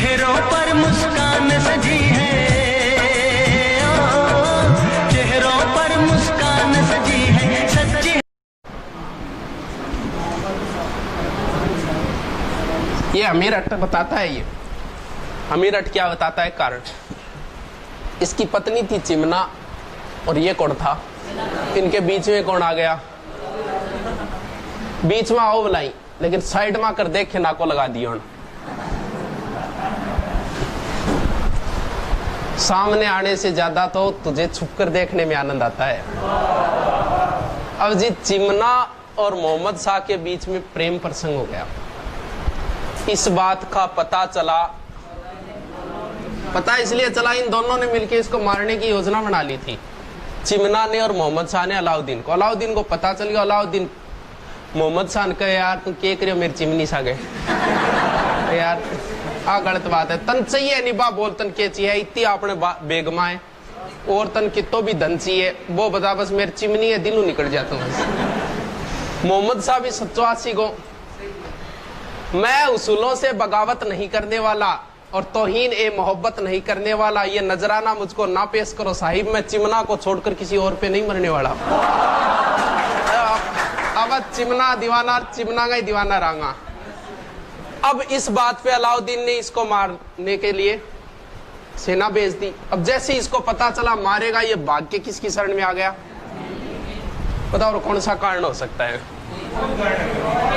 चेहरों पर मुस्कान सजी है, चेहरों पर मुस्कान सजी है सच्ची। ये अमीर अट्ट बताता है। ये अमीर अट्ट क्या बताता है कारण? इसकी पत्नी थी चिमना और ये कौन था? इनके बीच में कौन आ गया? बीच में आओ बुलाई, लेकिन साइड में आकर देखे ना को लगा दिया। सामने आने से ज्यादा तो तुझे छुपकर देखने में आनंद आता है। अब जी चिमना और मोहम्मद शाह के बीच में प्रेम प्रसंग हो गया। इस बात का पता चला, पता इसलिए चला इन दोनों ने मिलकर इसको मारने की योजना बना ली थी, चिमना ने और मोहम्मद शाह ने अलाउद्दीन को। अलाउद्दीन को पता चल गया। अलाउद्दीन मोहम्मद शाह ने कहा यार तू क्या करियो मेरी चिमनी सा गए यार आ गलत बात है, तन चाहिए निभा बोल तन के चाहिए इतनी आपने बेगमा है और तन कितो भी धन चाहिए वो बता, बस मेरी चिमनी है दिनों निकल जाता हूँ। मोहम्मद शाह भी सच्चासी को मैं उसूलों से बगावत नहीं करने वाला और तौहीन ए मोहब्बत नहीं करने वाला, ये नजराना मुझको ना पेश करो साहिब, मैं चिमना को छोड़कर किसी और पे नहीं मरने वाला। अब चिमना दीवाना, चिमना का ही दीवाना रहा। अब इस बात पे अलाउद्दीन ने इसको मारने के लिए सेना भेज दी। अब जैसे इसको पता चला मारेगा, ये भाग के किसकी शरण में आ गया? बताओ कौन सा कारण हो सकता है?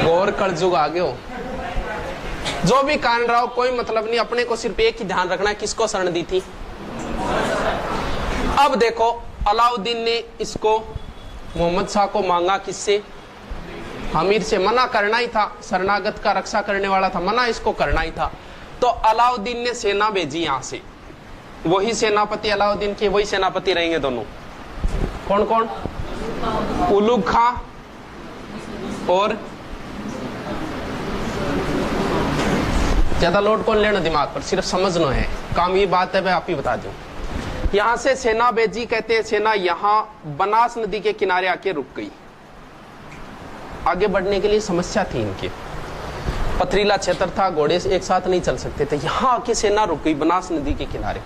घोर कलयुग आ गए हो। जो भी कारण रहा हो कोई मतलब नहीं, अपने को सिर्फ एक ही ध्यान रखना है किसको शरण दी थी। अब देखो अलाउद्दीन ने इसको मोहम्मद शाह को मांगा किससे? अमीर से। मना करना ही था, शरणागत का रक्षा करने वाला था, मना इसको करना ही था। तो अलाउद्दीन ने सेना भेजी यहां से। वही सेनापति अलाउद्दीन के वही सेनापति रहेंगे दोनों। कौन कौन? उलुग खां और ज्यादा लोड कौन लेना दिमाग पर, सिर्फ समझना है काम। ये बात है मैं आप ही बता दूं। यहां से सेना भेजी, कहते हैं सेना यहां बनास नदी के किनारे आके रुक गई। आगे बढ़ने के लिए समस्या थी इनके, पथरीला क्षेत्र था, घोड़े एक साथ नहीं चल सकते थे। यहां आके सेना रुक गई बनास नदी के किनारे।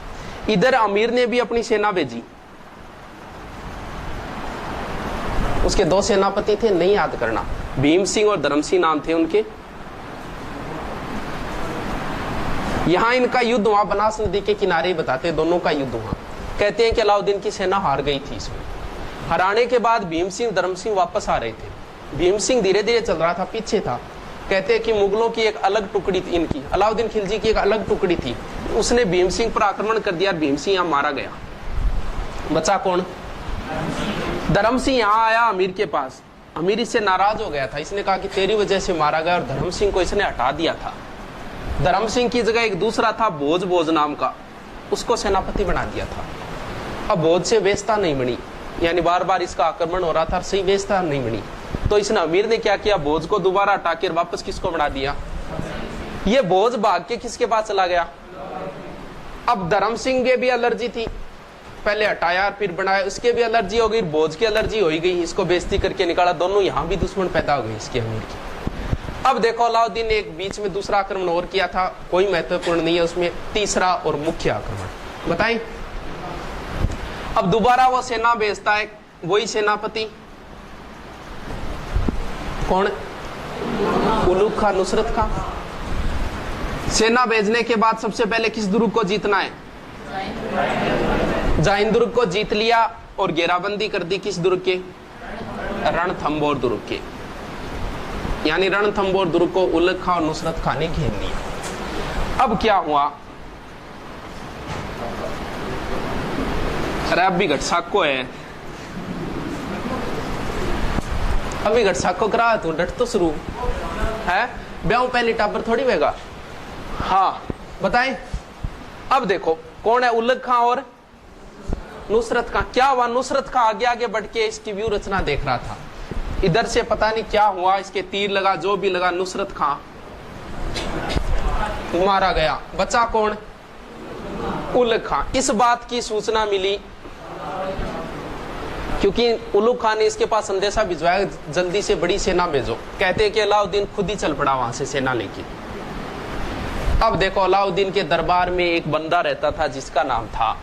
इधर अमीर ने भी अपनी सेना भेजी। उसके दो सेनापति थे, नहीं याद करना, भीम सिंह और धर्म सिंह नाम थे उनके। यहां इनका युद्ध हुआ, बनास नदी के किनारे बताते दोनों का युद्ध हुआ। कहते हैं कि अलाउद्दीन की सेना हार गई थी इसमें। हराने के बाद भीम सिंह धर्म सिंह वापस आ रहे थे। भीम सिंह धीरे धीरे चल रहा था, पीछे था। कहते हैं कि मुगलों की एक अलग टुकड़ी थी, इनकी अलाउद्दीन खिलजी की एक अलग टुकड़ी थी, उसने भीम सिंह पर आक्रमण कर दिया। भीम सिंह यहां मारा गया। बचा कौन? धर्म सिंह यहां आया अमीर के पास। अमीर इससे नाराज हो गया था, इसने कहा कि तेरी वजह से मारा गया, और धर्म सिंह को इसने हटा दिया था। धर्म सिंह की जगह एक दूसरा था भोज नाम का, उसको सेनापति बना दिया था। अब भोज से व्यवस्था नहीं बनी, यानी बार बार इसका आक्रमण हो रहा था, सही व्यवस्था नहीं बनी। तो इसने अमीर ने क्या किया, भोज को दोबारा हटा के वापस किसको बना दिया? ये भोज भाग के किसके पास चला गया? अब धर्म सिंह के भी एलर्जी थी, पहले हटाया फिर बनाया, उसके भी एलर्जी हो गई, भोज की एलर्जी हो गई, इसको बेइज्जती करके निकाला। दोनों यहां भी दुश्मन पैदा हो गए इसके अमीर की। अब देखो अलाउद्दीन ने एक बीच में दूसरा आक्रमण और किया था, कोई महत्वपूर्ण नहीं है उसमें, तीसरा और मुख्य आक्रमण बताएं। अब दोबारा वो सेना भेजता है, वही सेनापति कौन? उलुग खां, नुसरत खां। सेना भेजने के बाद सबसे पहले किस दुर्ग को जीतना है? जाइन दुर्ग को जीत लिया और घेराबंदी कर दी। किस दुर्ग के? रणथंबोर दुर्ग के। यानी रणथंबोर दुर्ग को उलुग खां और नुसरत खां ने घेर लिया। अब क्या हुआ? अरे अब भी घटसाको है, अभी घटसाको करा तू डट तो शुरू है, ब्याह पहली टाबर थोड़ी बेगा। हाँ बताएं। अब देखो कौन है? उलुग खां और नुसरत खां। क्या हुआ? नुसरत खां आगे आगे बढ़ के इसकी व्यू रचना देख रहा था। इधर से पता नहीं क्या हुआ, इसके तीर लगा, जो भी लगा, नुसरत खां मारा गया। बचा कौन? उलुग खां। इस बात की सूचना मिली क्योंकि उलुग खां ने इसके पास संदेशा भिजवाया, जल्दी से बड़ी सेना भेजो। कहते हैं कि अलाउद्दीन खुद ही चल पड़ा वहां से सेना लेके। अब देखो अलाउद्दीन के दरबार में एक बंदा रहता था जिसका नाम था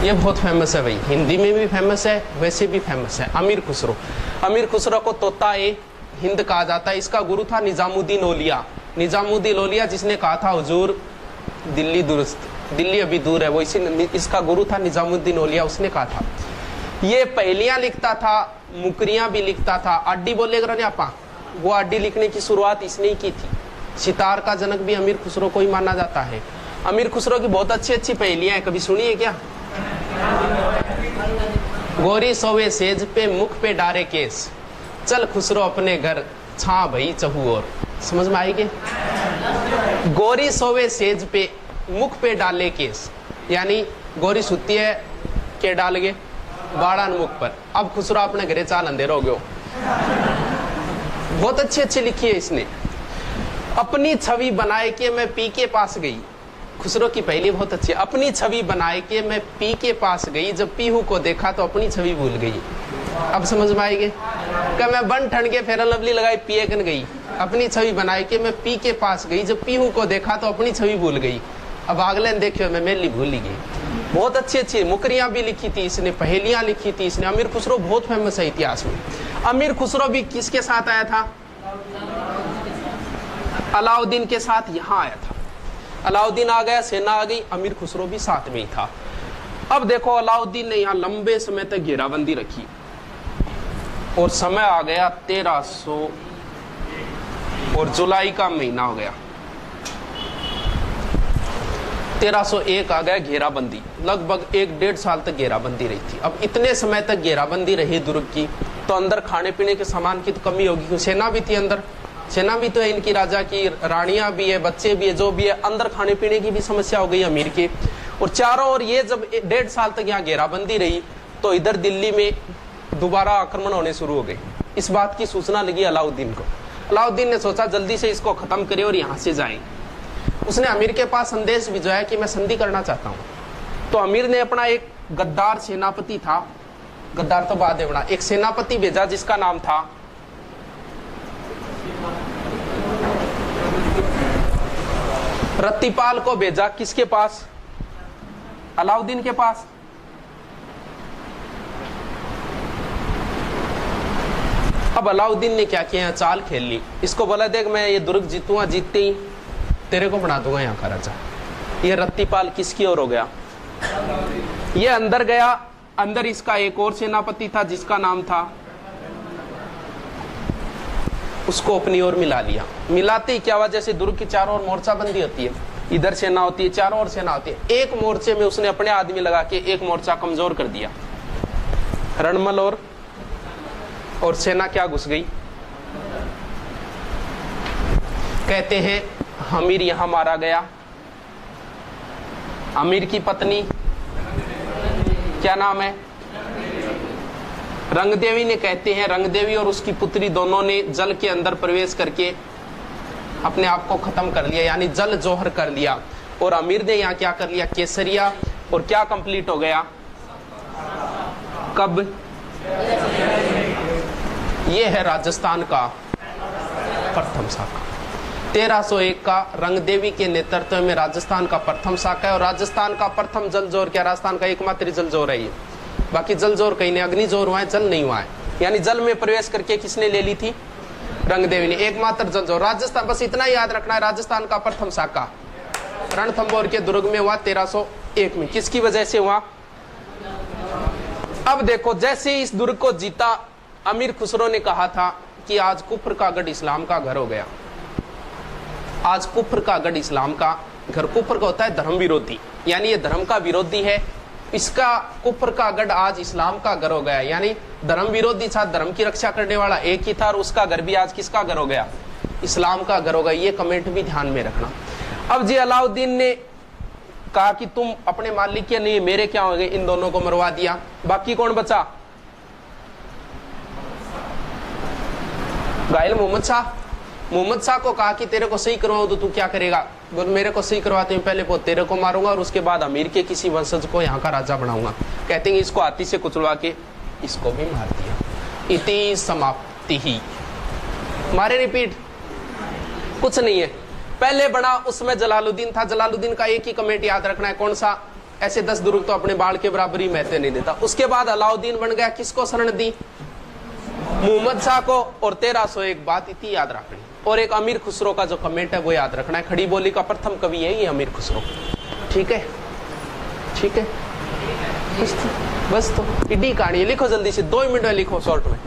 ये बहुत फेमस है भाई, हिंदी में भी फेमस है, वैसे भी फेमस है, अमीर खुसरो। अमीर खुसरो को तोता ए हिंद कहा जाता है। इसका गुरु था निजामुद्दीन औलिया। निजामुद्दीन औलिया जिसने कहा था हुजूर दिल्ली दुरुस्त, दिल्ली अभी दूर है, वो इसी इसका गुरु था निजामुद्दीन औलिया, उसने कहा था। ये पहेलियां लिखता था, मुकरियां भी लिखता था। आड्डी बोलेगा ना आपा, वो आड्डी लिखने की शुरुआत इसने ही की थी। सितार का जनक भी अमीर खुसरो को ही माना जाता है। अमीर खुसरो की बहुत अच्छी अच्छी पहेलियां हैं, कभी सुनिए क्या? गोरी सोवे सेज पे मुख पे डारे केस, चल खुसरो अपने घर छा भई चहु और। समझ में आएगी? गोरी सोवे सेज पे मुख पे डाले केस, यानी गोरी सुती है के डाल गए बाड़ान मुख पर, अब खुसरो अपने घरे चाल अंधेरा हो गयो। बहुत अच्छी अच्छी लिखी है इसने। अपनी छवि बनाए के मैं पी के पास गई, खुसरो की पहली बहुत अच्छी। अपनी छवि बनाए के मैं पी के पास गई, जब पीहू को देखा तो अपनी छवि भूल गई। अब समझ में आएगी? क्या मैं बन ठंड के फेरन लवली लगाई पिए कन गई, अपनी छवि बनाए के मैं पी के पास गई, जब पीहू को देखा तो अपनी छवि भूल गई। अब अगले देखियो मैं मेली भूल गई। बहुत अच्छी अच्छी मुकरियां भी लिखी थी इसने, पहेलियां लिखी थी इसने। अमीर खुसरो बहुत फेमस है इतिहास में। अमीर खुसरो भी किसके साथ आया था? अलाउद्दीन के साथ यहाँ आया था। अलाउद्दीन आ गया, सेना आ गई, अमीर खुसरो भी साथ में ही था। अब देखो अलाउद्दीन ने यहाँ लंबे समय तक घेराबंदी रखी और समय आ गया 1300 और जुलाई का महीना हो गया, 1301 आ गया, घेराबंदी। लगभग 1-1.5 साल तक घेराबंदी रही थी। अब इतने समय तक घेराबंदी रही दुर्ग की, तो अंदर खाने पीने के सामान की तो कमी होगी। सेना भी थी अंदर, सेना भी तो है इनकी, राजा की, रानियां भी है, बच्चे भी है, जो भी है, अंदर खाने पीने की भी समस्या हो गई अमीर की। और चारों ओर ये जब 1.5 साल तक यहाँ घेराबंदी रही, तो इधर दिल्ली में दोबारा आक्रमण होने शुरू हो गए। इस बात की सूचना लगी अलाउद्दीन को। अलाउद्दीन ने सोचा जल्दी से इसको खत्म करे और यहाँ से जाए। उसने अमीर के पास संदेश भिजवाया कि मैं संधि करना चाहता हूँ। तो अमीर ने अपना एक गद्दार सेनापति था, गद्दार तो बाद में बना, एक सेनापति भेजा जिसका नाम था रत्तीपाल को भेजा। किसके पास? अलाउद्दीन के पास। अब अलाउद्दीन ने क्या किया? चाल खेल ली। इसको बोला देख मैं ये दुर्ग जीतूंगा, जीतते ही तेरे को बना दूंगा यहाँ का राजा। ये रत्तीपाल किसकी ओर हो गया? ये अंदर गया। अंदर इसका एक और सेनापति था जिसका नाम था, उसको अपनी ओर मिला लिया। मिलाते ही क्या हुआ? जैसे दुर्ग की चारों ओर मोर्चाबंदी होती है, इधर सेना होती है, चारों ओर सेना होती है, एक मोर्चे में उसने अपने आदमी लगा के एक मोर्चा कमजोर कर दिया। रणमल और सेना क्या घुस गई। कहते हैं अमीर यहां मारा गया। अमीर की पत्नी क्या नाम है? रंगदेवी ने, कहते हैं रंगदेवी और उसकी पुत्री दोनों ने जल के अंदर प्रवेश करके अपने आप को खत्म कर लिया, यानी जल जोहर कर लिया। और अमीर ने यहाँ क्या कर लिया? केसरिया। और क्या कंप्लीट हो गया? कब? ये है राजस्थान का प्रथम शाखा। 1301 का रंगदेवी के नेतृत्व में राजस्थान का प्रथम शाखा है। और राजस्थान का प्रथम जल जोर क्या? राजस्थान का एकमात्र जल जोर है ये, बाकी जल जोर कहीं नहीं, अग्नि जोर हुआ है, जल नहीं हुआ है। यानी जल में प्रवेश करके किसने ले ली थी? रंगदेवी ने। एकमात्र जल जोर राजस्थान, बस इतना याद रखना है, राजस्थान का प्रथम शाखा रणथंभौर के दुर्ग में हुआ 1301 में। किसकी वजह से हुआ? अब देखो, जैसे इस दुर्ग को जीता, अमीर खुसरो ने कहा था कि आज कुफर का गढ़ इस्लाम का घर हो गया। आज कुफर का गढ़ इस्लाम का घर। कुफर का होता है धर्म विरोधी, यानी ये धर्म का विरोधी है। इसका कुफर का गढ़ आज इस्लाम का घर हो गया, यानी धर्म विरोधी था, धर्म की रक्षा करने वाला एक ही था, और उसका घर भी आज किसका घर हो गया? इस्लाम का घर हो गया। ये कमेंट भी ध्यान में रखना। अब जी अलाउद्दीन ने कहा कि तुम अपने मालिक के नहीं, मेरे क्या हो गए? इन दोनों को मरवा दिया। बाकी कौन बचा? घायल मोहम्मद शाह। मोहम्मद शाह को कहा कि तेरे को सही करवाऊं तो तू क्या करेगा? बोल मेरे को सही करवाते हैं, पहले तेरे को मारूंगा और उसके बाद अमीर के किसी वंशज को यहाँ का राजा बनाऊंगा। कहते हैं इसको हाथी से कुचलवा के इसको भी मार दिया। इति समाप्ति ही। मारे रिपीट, कुछ नहीं है। पहले बना उसमें जलालुद्दीन था, जलालुद्दीन का एक ही कमेंट याद रखना है, कौन सा? ऐसे 10 दुर्ग तो अपने बाल के बराबर ही महत्व नहीं देता। उसके बाद अलाउद्दीन बन गया, किसको शरण दी? मोहम्मद शाह को। और 1301 बात इतनी याद रखनी। और एक अमीर खुसरो का जो कमेंट है वो याद रखना है। खड़ी बोली का प्रथम कवि है ये अमीर खुसरो। ठीक है, ठीक है, बस तो इडी कहानी लिखो जल्दी से, 2 मिनट में लिखो शॉर्ट में।